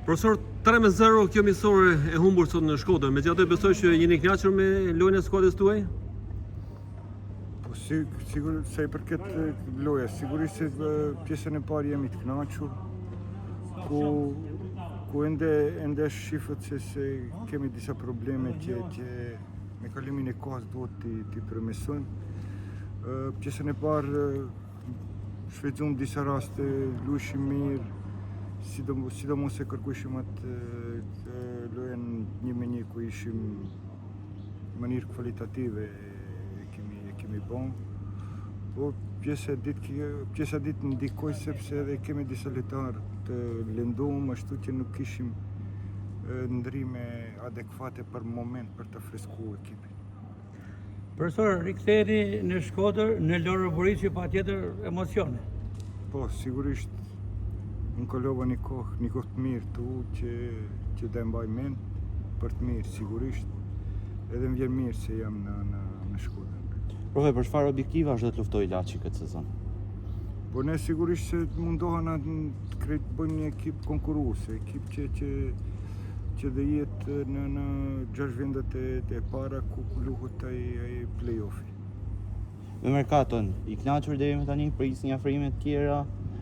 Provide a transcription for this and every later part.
Profesor, 3-0 kjo miqësore e humbur sot në Shkodër. Megjithatë besoj që jeni kënaqur me lojën e skuadrës tuaj? Po sigur sa i përket lojës, sigurisht se pjesën e parë jemi të kënaqur, ku ende shifët se kemi disa probleme që me kalimin e kohës duhet t'i përmirësojmë. Pjesën e parë shfrytzuam disa raste, luajshim mirë, sidomos e kërkueshim atë lojën 1-1 ku ishim në mënyrë kvalitative e kemi bën. Po pjesa ditë ndikoi sepse edhe kemi disa lojtarë të lënduar, ashtu që nuk kishim ndrime adekuate për moment për të freskuar ekipin. Profesor, riktheheni në Shkodër në Lorë Buriçi patjetër emocione. Po, sigurisht më kalova një kohë të mirë tu që dhe mbaj mend për të mirë, sigurisht. Edhe më vjen mirë se jam në Shkodër. Profe, për çfarë objektiva është do të luftoj Laçi këtë sezon? Po ne sigurisht se mundohena të bëjmë një ekip konkurruese, ekip që dhe jetë në 6 vendet e para ku luhet ai play-offi. Me merkaton, i kënaqur deri më tani, prisni afrime të tjera,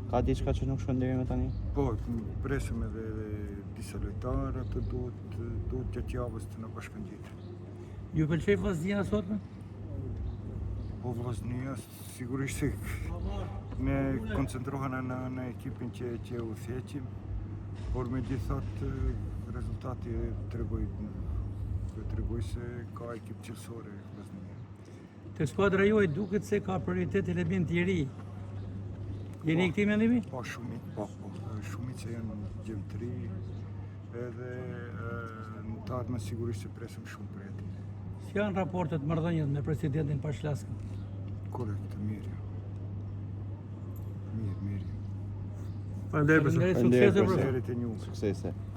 ka diçka që nuk shkon deri më tani? Po, presim edhe disa lojtarë, ato duhet gjatë javës të na bashkangjitet. Ju pëlqej Vllaznia sotme? Po Vllaznia sigurisht se ne koncentrohena në ekipin që u thjeqim, por megjithatë rezultati tregoj se ka ekip cilësore Vllaznia. Te skuadra juaj duket se ka prioritet element i ri. Jeni këtij mendimi? Po shumit që janë gjemtëri edhe në të ardhmen sigurisht se presim shumë për ati. Si janë raportet marrëdhëniet me presidentin Pashllaskën? Korrekt, mirë. Mirë. Faleminderit profesor. Suksese, profesor. Faleminderit e njohur. Suksese.